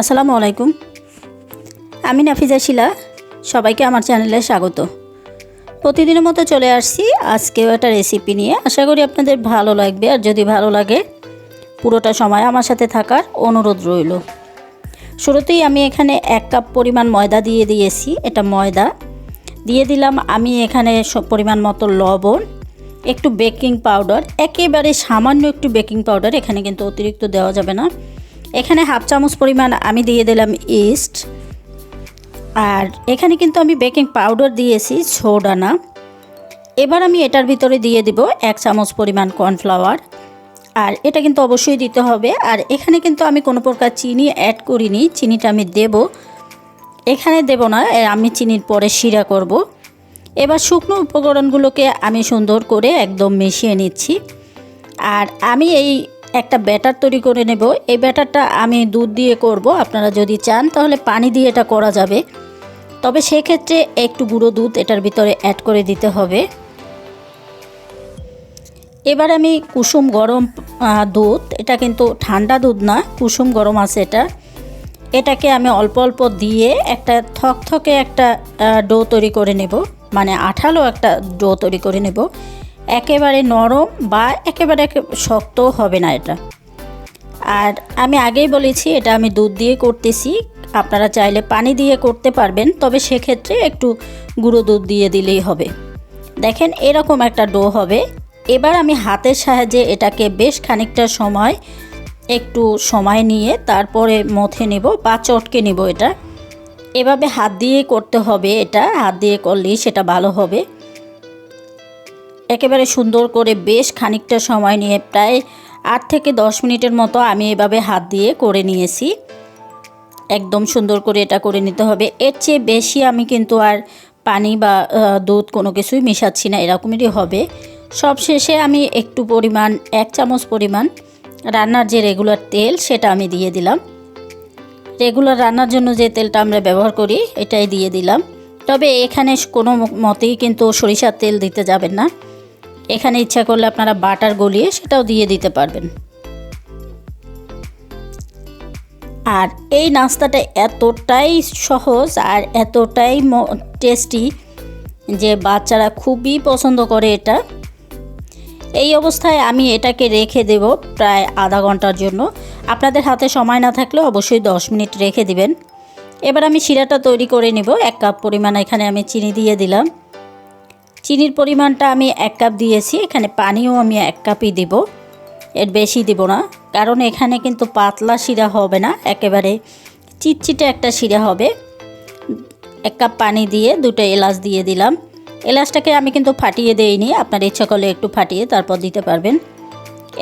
আসসালামু আলাইকুম। আমি নাফিজা শিলা, সবাইকে আমার চ্যানেলে স্বাগত। প্রতিদিনের মতো চলে আসছি আজকেও একটা রেসিপি নিয়ে। আশা করি আপনাদের ভালো লাগবে, আর যদি ভালো লাগে পুরোটা সময় আমার সাথে থাকার অনুরোধ রইল। শুরুতেই আমি এখানে 1 কাপ পরিমাণ ময়দা দিয়ে দিয়েছি। এটা ময়দা দিয়ে দিলাম। আমি এখানে পরিমাণ মতো লবণ, একটু বেকিং পাউডার, একেবারে সামান্য একটু বেকিং পাউডার, এখানে কিন্তু অতিরিক্ত দেওয়া যাবে না। এখানে 1/2 চামচ পরিমাণ আমি দিয়ে দিলাম ইস্ট। আর এখানে কিন্তু আমি বেকিং পাউডার দিয়েছি, সোডা না। এবার আমি এটার ভিতরে দিয়ে দিব 1 চামচ পরিমাণ কর্নফ্লাওয়ার। আর এটা কিন্তু অবশ্যই দিতে হবে। আর এখানে কিন্তু আমি কোনো প্রকার চিনি অ্যাড করিনি, চিনিটা আমি দেব, এখানে দেব না, আমি চিনির পরে শিরা করব। এবার শুকনো উপকরণগুলোকে আমি সুন্দর করে একদম মিশিয়ে নিচ্ছি। আর আমি এই একটা ব্যাটার তৈরি করে নেব। এই ব্যাটারটা আমি দুধ দিয়ে করব। আপনারা যদি চান তাহলে পানি দিয়ে এটা করা যাবে, তবে সেক্ষেত্রে একটু গুঁড়ো দুধ এটার ভিতরে অ্যাড করে দিতে হবে। এবার আমি কুসুম গরম দুধ, এটা কিন্তু ঠান্ডা দুধ না, কুসুম গরম আছে এটাকে আমি অল্প অল্প দিয়ে একটা থকথকে একটা ডো তৈরি করে নেব, মানে আঠালো একটা ডো তৈরি করে নেব। একেবারে নরম বা একেবারে শক্ত হবে না এটা। আর আমি আগেই বলেছি এটা আমি দুধ দিয়ে করতেছি, আপনারা চাইলে পানি দিয়ে করতে পারবেন, তবে সেক্ষেত্রে একটু গুঁড়ো দুধ দিয়ে দিলেই হবে। দেখেন এরকম একটা ডো হবে। এবার আমি হাতের সাহায্যে এটাকে বেশ খানিকটা সময় একটু সময় নিয়ে তারপরে মথে নেব বা চটকে নেব। এটা এভাবে হাত দিয়ে করতে হবে, এটা হাত দিয়ে করলেই সেটা ভালো হবে। একেবারে সুন্দর করে বেশ খানিকটা সময় নিয়ে প্রায় 8 থেকে 10 মিনিটের মতো আমি এভাবে হাত দিয়ে করে নিয়েছি। একদম সুন্দর করে এটা করে নিতে হবে। এর চেয়ে বেশি আমি কিন্তু আর পানি বা দুধ কোনো কিছুই মেশাচ্ছি না, এরকমেরই হবে। সবশেষে আমি একটু পরিমাণ 1 চামচ পরিমাণ রান্নার যে রেগুলার তেল সেটা আমি দিয়ে দিলাম। রেগুলার রান্নার জন্য যে তেলটা আমরা ব্যবহার করি এটাই দিয়ে দিলাম। তবে এখানে কোনো মতেই কিন্তু সরিষার তেল দিতে যাবেন না। এখানে ইচ্ছা করলে আপনারা বাটার গলিয়ে সেটাও দিয়ে দিতে পারবেন। আর এই নাস্তাটা এতটাই সহজ আর এতটাই টেস্টি যে বাচ্চারা খুবই পছন্দ করে এটা। এই অবস্থায় আমি এটাকে রেখে দেব প্রায় আধা ঘন্টার জন্য। আপনাদের হাতে সময় না থাকলে অবশ্যই 10 মিনিট রেখে দিবেন। এবার আমি শিরাটা তৈরি করে নেব। 1 কাপ পরিমাণ এখানে আমি চিনি দিয়ে দিলাম। চিনির পরিমাণটা আমি 1 কাপ দিয়েছি, এখানে পানিও আমি 1 কাপই দেব, এর বেশি দেব না, কারণ এখানে কিন্তু পাতলা শিরা হবে না, একেবারে চিটচিটে একটা শিরা হবে। 1 কাপ পানি দিয়ে 2টা এলাচ দিয়ে দিলাম। এলাচটাকে আমি কিন্তু ফাটিয়ে দেইনি, আপনার ইচ্ছা করলে একটু ফাটিয়ে তারপর দিতে পারবেন।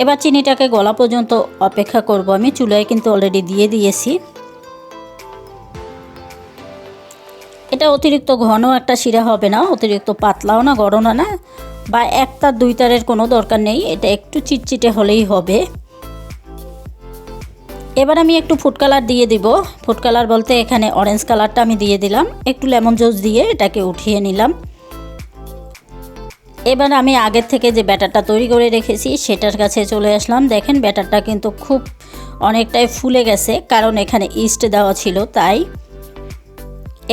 এবার চিনিটাকে গলা পর্যন্ত অপেক্ষা করব। আমি চুলায় কিন্তু অলরেডি দিয়ে দিয়েছি। এটা অতিরিক্ত ঘন একটা শিরা হবে না, অতিরিক্ত পাতলাও না, গড়নও না, বা 1 তার 2 তারের কোনো দরকার নেই। এটা একটু চিটচিটে হলেই হবে। এবার আমি একটু ফুড কালার দিয়ে দিব। ফুড কালার বলতে এখানে অরেঞ্জ কালারটা আমি দিয়ে দিলাম। একটু লেমন জুস দিয়ে এটাকে উঠিয়ে নিলাম। এবার আমি আগের থেকে যে ব্যাটারটা তৈরি করে রেখেছি সেটার কাছে চলে আসলাম। দেখেন ব্যাটারটা কিন্তু খুব অনেকটাই ফুলে গেছে, কারণ এখানে ইস্ট দেওয়া ছিল, তাই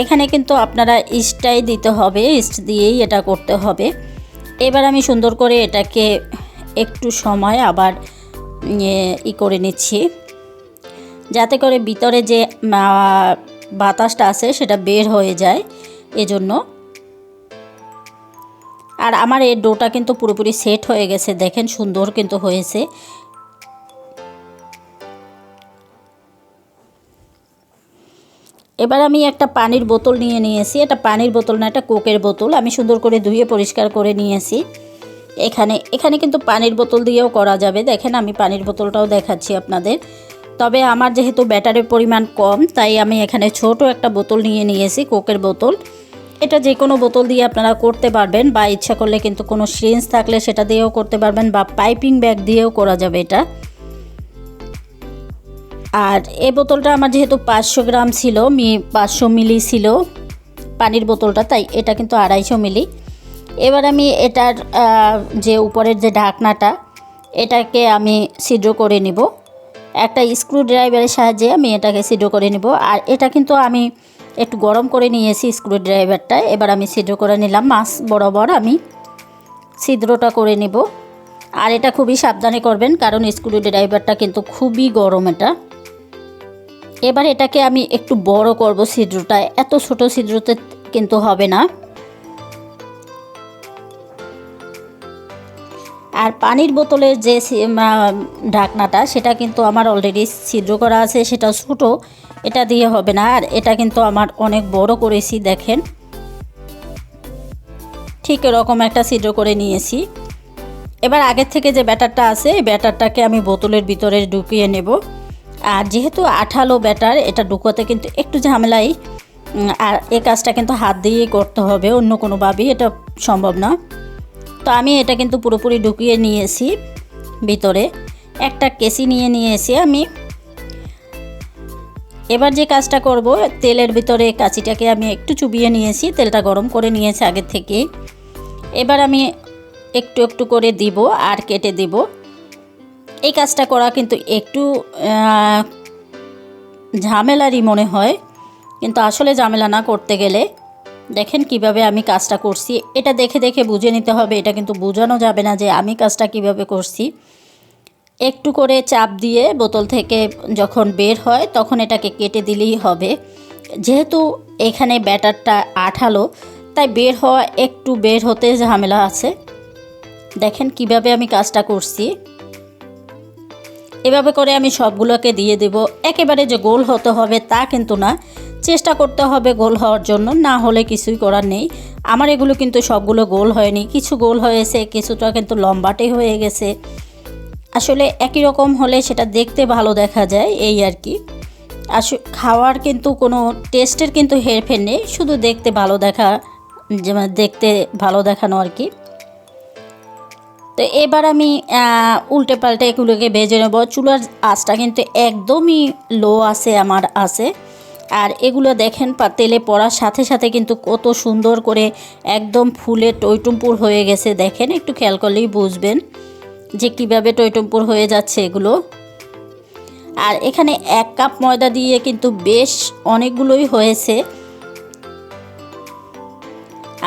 এখানে কিন্তু আপনারা ইস্টটাই দিতে হবে, ইস্ট দিয়েই এটা করতে হবে। এবার আমি সুন্দর করে এটাকে একটু সময় আবার করে নিচ্ছি, যাতে করে ভিতরে যে বাতাসটা আছে সেটা বের হয়ে যায়, এজন্য। আর আমার এই ডোটা কিন্তু পুরোপুরি সেট হয়ে গেছে, দেখেন সুন্দর কিন্তু হয়েছে। এবার আমি একটা পানির বোতল নিয়ে নিয়েছি। এটা পানির বোতল না, এটা কোকের বোতল। আমি সুন্দর করে ধুয়ে পরিষ্কার করে নিয়েছি। এখানে কিন্তু পানির বোতল দিয়েও করা যাবে। দেখেন আমি পানির বোতলটাও দেখাচ্ছি আপনাদের। তবে আমার যেহেতু ব্যাটারের পরিমাণ কম, তাই আমি এখানে ছোট একটা বোতল নিয়ে নিয়েছি, কোকের বোতল। এটা যে কোনো বোতল দিয়ে আপনারা করতে পারবেন, বা ইচ্ছা করলে কিন্তু কোনো সিরিঞ্জ থাকলে সেটা দিয়েও করতে পারবেন, বা পাইপিং ব্যাগ দিয়েও করা যাবে এটা। আর এই বোতলটা আমার যেহেতু 500 গ্রাম ছিল, 500 মিলি ছিল পানির বোতলটা, তাই এটা কিন্তু 250 মিলি। এবার আমি এটার যে উপরের যে ঢাকনাটা, এটাকে আমি ছিদ্র করে নিব। একটা স্ক্রু ড্রাইভারের সাহায্যে আমি এটাকে ছিদ্র করে নেব। আর এটা কিন্তু আমি একটু গরম করে নিয়েছি স্ক্রু ড্রাইভারটা। এবার আমি ছিদ্র করে নিলাম, মাছ বরাবর আমি ছিদ্রটা করে নেব। আর এটা খুবই সাবধানে করবেন, কারণ স্ক্রু ড্রাইভারটা কিন্তু খুবই গরম এটা। এবার এটাকে আমি একটু বড় করব ছিদ্রটা, এত ছোট ছিদ্রতে কিন্তু হবে না। আর পানির বোতলের যে ঢাকনাটা সেটা কিন্তু আমার অলরেডি ছিদ্র করা আছে, সেটা ছোটো, এটা দিয়ে হবে না। আর এটা কিন্তু আমার অনেক বড় করেছি, দেখেন ঠিক এরকম একটা ছিদ্র করে নিয়েছি। এবার আগের থেকে যে ব্যাটারটা আছে এই ব্যাটারটাকে আমি বোতলের ভিতরে ঢুকিয়ে নেব। আর যেহেতু আঠালো ব্যাটার, এটা ঢুকাতে কিন্তু একটু ঝামেলাই। আর এই কাজটা কিন্তু হাত দিয়েই করতে হবে, অন্য কোনোভাবেই এটা সম্ভব না। তো আমি এটা কিন্তু পুরোপুরি ঢুকিয়ে নিয়েছি ভিতরে। একটা কেসি নিয়ে নিয়েছি আমি। এবার যে কাজটা করব, তেলের ভিতরে কাঁচিটাকে আমি একটু চুবিয়ে নিয়েছি, তেলটা গরম করে নিয়েছি আগের থেকে। এবার আমি একটু একটু করে দিব আর কেটে দিব। এই কাজটা করা কিন্তু একটু ঝামেলারই মনে হয়, কিন্তু আসলে ঝামেলা না করতে গেলে। দেখেন কিভাবে আমি কাজটা করছি, এটা দেখে দেখে বুঝে নিতে হবে, এটা কিন্তু বোঝানো যাবে না যে আমি কাজটা কিভাবে করছি। একটু করে চাপ দিয়ে বোতল থেকে যখন বের হয় তখন এটাকে কেটে দিলেই হবে। যেহেতু এখানে ব্যাটারটা আঠালো, তাই বের হতে ঝামেলা আছে। দেখেন কিভাবে আমি কাজটা করছি। এভাবে করে আমি সবগুলোকে দিয়ে দেব। একেবারে যে গোল হতে হবে তা কিন্তু না, চেষ্টা করতে হবে গোল হওয়ার জন্য, না হলে কিছুই করার নেই। আমার এগুলো কিন্তু সবগুলো গোল হয়নি, কিছু গোল হয়েছে, কিছুটা কিন্তু লম্বাটে হয়ে গেছে। আসলে একই রকম হলে সেটা দেখতে ভালো দেখা যায়, এই আর কি। খাওয়ার কিন্তু কোনো টেস্টের কিন্তু হেরফের নেই, শুধু দেখতে ভালো দেখানো আর কি। তো এবার আমি উল্টে পাল্টে এগুলোকে ভেজে নেব। চুলার আঁচটা কিন্তু একদমই লো আমার আছে। আর এগুলো দেখেন তেলে পড়ার সাথে সাথে কিন্তু কত সুন্দর করে একদম ফুলে টইটুম্পুর হয়ে গেছে। দেখেন একটু খেয়াল করলেই বুঝবেন যে কিভাবে টইটুম্পুর হয়ে যাচ্ছে এগুলো। আর এখানে 1 কাপ ময়দা দিয়ে কিন্তু বেশ অনেকগুলোই হয়েছে।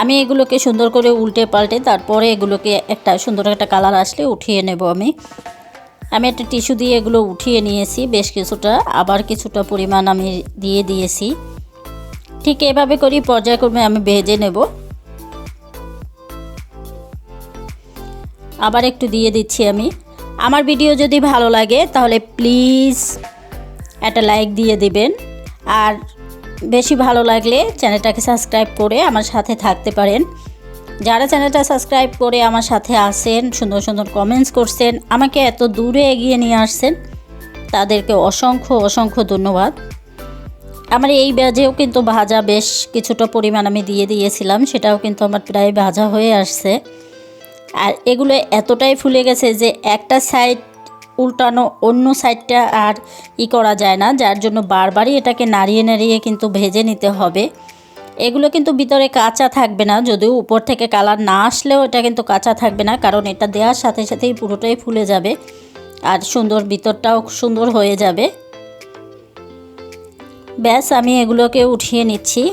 আমি এগুলোকে সুন্দর করে উল্টে পাল্টে তারপরে এগুলোকে একটা সুন্দর একটা কালার আসলে উঠিয়ে নেব। আমি একটা টিস্যু দিয়ে এগুলো উঠিয়ে নিয়েছি বেশ কিছুটা, আবার কিছুটা পরিমাণ আমি দিয়ে দিয়েছি। ঠিক এভাবে করি পর্যায়ক্রমে আমি ভেজে নেব। আবার একটু দিয়ে দিচ্ছি আমি। আমার ভিডিও যদি ভালো লাগে তাহলে প্লিজ একটা লাইক দিয়ে দিবেন। আর বেশি ভালো লাগলে চ্যানেলটাকে সাবস্ক্রাইব করে আমার সাথে থাকতে পারেন। যারা চ্যানেলটা সাবস্ক্রাইব করে আমার সাথে আসেন, সুন্দর সুন্দর কমেন্টস করছেন, আমাকে এত দূরে এগিয়ে নিয়ে আসছেন, তাদেরকে অসংখ্য অসংখ্য ধন্যবাদ। আমার এই ব্যাজেও কিন্তু ভাজা বেশ কিছুটা পরিমাণ আমি দিয়ে দিয়েছিলাম, সেটাও কিন্তু আমার প্রায় ভাজা হয়ে আসছে। আর এগুলো এতটাই ফুলে গেছে যে একটা সাইড উল্টানো অন্য সাইডটা আর করা যায় না, যার জন্য বারবারই এটাকে নাড়িয়ে নাড়িয়ে কিন্তু ভেজে নিতে হবে। এগুলো কিন্তু ভিতরে কাঁচা থাকবে না, যদিও উপর থেকে কালার না আসলেও এটা কিন্তু কাঁচা থাকবে না, কারণ এটা দেওয়ার সাথে সাথেই পুরোটাই ফুলে যাবে আর ভিতরটাও সুন্দর হয়ে যাবে। ব্যাস আমি এগুলোকে উঠিয়ে নিচ্ছি।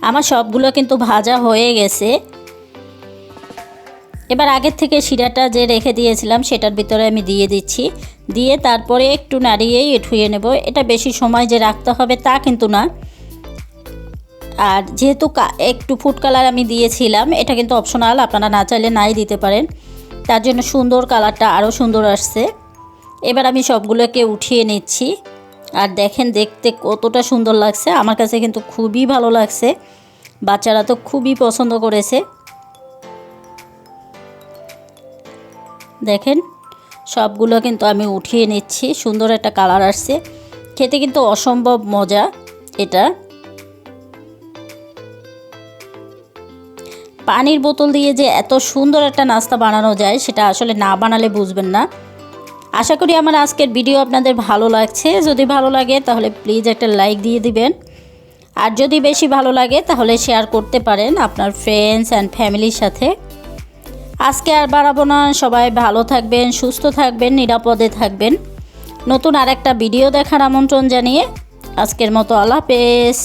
আমার সবগুলো কিন্তু ভাজা হয়ে গেছে। এবার আগের থেকে শিরাটা যে রেখে দিয়েছিলাম সেটার ভিতরে আমি দিয়ে দিচ্ছি, দিয়ে তারপরে একটু নাড়িয়েই ধুয়ে নেব। এটা বেশি সময় যে রাখতে হবে তা কিন্তু না। আর যেহেতু একটু ফুড কালার আমি দিয়েছিলাম, এটা কিন্তু অপশনাল, আপনারা না চাইলে নাই দিতে পারেন, তার জন্য সুন্দর কালারটা আরও সুন্দর আসছে। এবার আমি সবগুলোকে উঠিয়ে নিচ্ছি। আর দেখেন দেখতে কতটা সুন্দর লাগছে, আমার কাছে কিন্তু খুবই ভালো লাগছে, বাচ্চারা তো খুবই পছন্দ করেছে। দেখেন সবগুলো কিন্তু আমি উঠিয়ে নিচ্ছি, সুন্দর একটা কালার আসছে, খেতে কিন্তু অসম্ভব মজা। এটা পানির বোতল দিয়ে যে এত সুন্দর একটা নাস্তা বানানো যায় সেটা আসলে না বানালে বুঝবেন না। আশা করি আমার আজকের ভিডিও আপনাদের ভালো লাগছে। যদি ভালো লাগে তাহলে প্লিজ একটা লাইক দিয়ে দিবেন, আর যদি বেশি ভালো লাগে তাহলে শেয়ার করতে পারেন আপনার ফ্রেন্ডস অ্যান্ড ফ্যামিলির সাথে। আজকে আর বাড়াবো না, সবাই ভালো থাকবেন, সুস্থ থাকবেন, নিরাপদে থাকবেন। নতুন আরেকটা ভিডিও দেখার আমন্ত্রণ জানিয়ে আজকের মতো আল্লাহ হাফেজ।